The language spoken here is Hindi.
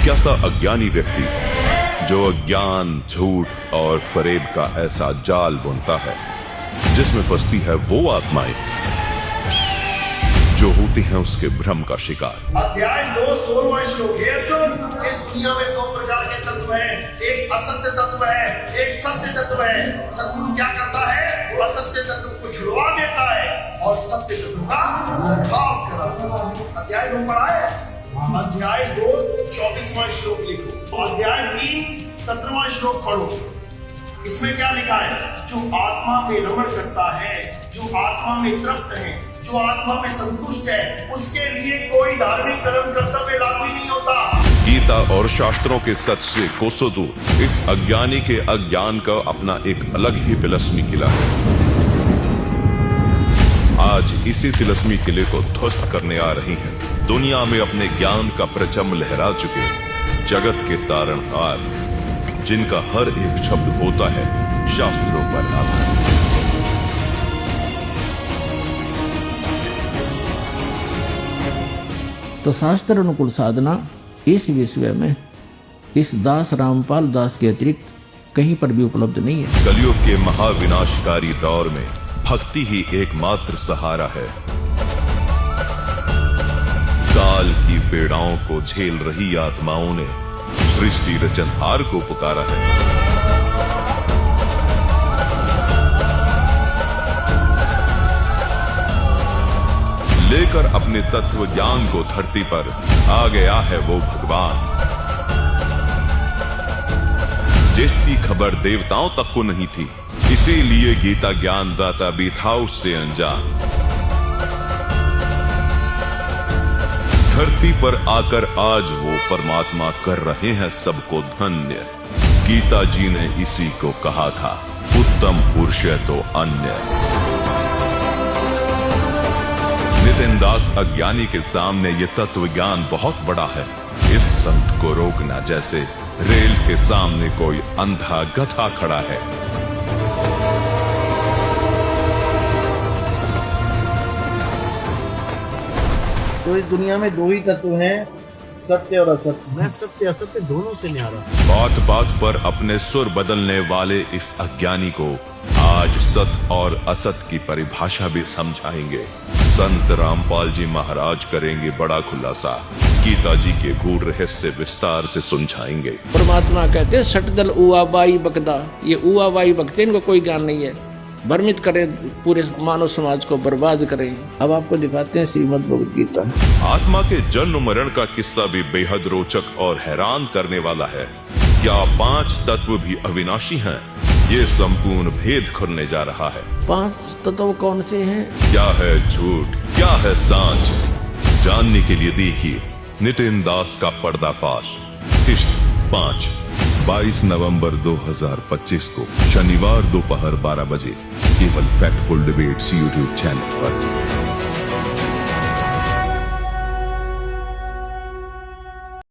एक ऐसा अज्ञानी व्यक्ति जो अज्ञान, झूठ और फरेब का ऐसा जाल बुनता है जिसमें फंसती है वो आत्माएं जो होती हैं उसके भ्रम का शिकार। अध्याय 2 16वां श्लोक है। अर्जुन, इस दुनिया में 2 प्रकार के तत्व हैं, एक असत्य तत्व है, एक सत्य तत्व है। सतगुरु क्या करता है? वो असत्य तत्व को छुड़वा देता है और सत्य तत्व का उद्धार कराता है। अध्याय 2 पढ़ा है? अध्याय 2 24वां श्लोक लिखो, अध्याय 3 17वां श्लोक पढ़ो। इसमें क्या लिखा है? जो आत्मा में रमण करता है, जो आत्मा में तृप्त है, जो आत्मा में संतुष्ट है, उसके लिए कोई धार्मिक कर्म कर्तव्य लागू नहीं होता। गीता और शास्त्रों के सच से कोसों दूर इस अज्ञानी के अज्ञान का अपना एक अलग ही तिलस्मी किला है। आज इसी तिलस्मी किले को ध्वस्त करने आ रही हैं दुनिया में अपने ज्ञान का परचम लहरा चुके जगत के तारणहार, जिनका हर एक शब्द होता है शास्त्रों पर आधारित। तो शास्त्र अनुकूल साधना इस विषय में इस दास रामपाल दास के अतिरिक्त कहीं पर भी उपलब्ध नहीं है। कलयुग के महाविनाशकारी दौर में भक्ति ही एकमात्र सहारा है। काल की पीड़ाओं को झेल रही आत्माओं ने सृष्टि रचनहार को पुकारा है। लेकर अपने तत्व ज्ञान को धरती पर आ गया है वो भगवान, जिसकी खबर देवताओं तक को नहीं थी। इसीलिए गीता ज्ञान दाता भी था उससे अनजान। धरती पर आकर आज वो परमात्मा कर रहे हैं सबको धन्य। गीता जी ने इसी को कहा था, उत्तम पुरुष तो अन्य। नितिन दास अज्ञानी के सामने ये तत्व ज्ञान बहुत बड़ा है। इस संत को रोकना जैसे रेल के सामने कोई अंधा गधा खड़ा है। तो इस दुनिया में 2 ही तत्व हैं, सत्य और असत्य। मैं सत्य असत्य दोनों से न्यारा। बात बात पर अपने सुर बदलने वाले इस अज्ञानी को आज सत्य और असत्य की परिभाषा भी समझाएंगे। संत रामपाल जी महाराज करेंगे बड़ा खुलासा, गीता जी के गूढ़ रहस्य विस्तार से सुलझाएंगे। परमात्मा कहते हैं सटदल उआबाई बकदा, ये उआबाई बकते इनको कोई ज्ञान नहीं है, भ्रमित करें, पूरे मानव समाज को बर्बाद करें। अब आपको दिखाते हैं श्रीमद् भगवद गीता। आत्मा के जन्म मरण का किस्सा भी बेहद रोचक और हैरान करने वाला है। क्या 5 तत्व भी अविनाशी हैं? ये संपूर्ण भेद खुलने जा रहा है। 5 तत्व कौन से हैं? क्या है झूठ, क्या है सांच, जानने के लिए देखिए नितिन दास का पर्दाफाश। किस्त 5 22 नवंबर 2025 को शनिवार दोपहर 12 बजे केवल फैक्टफुल डिबेट्स यूट्यूब चैनल पर।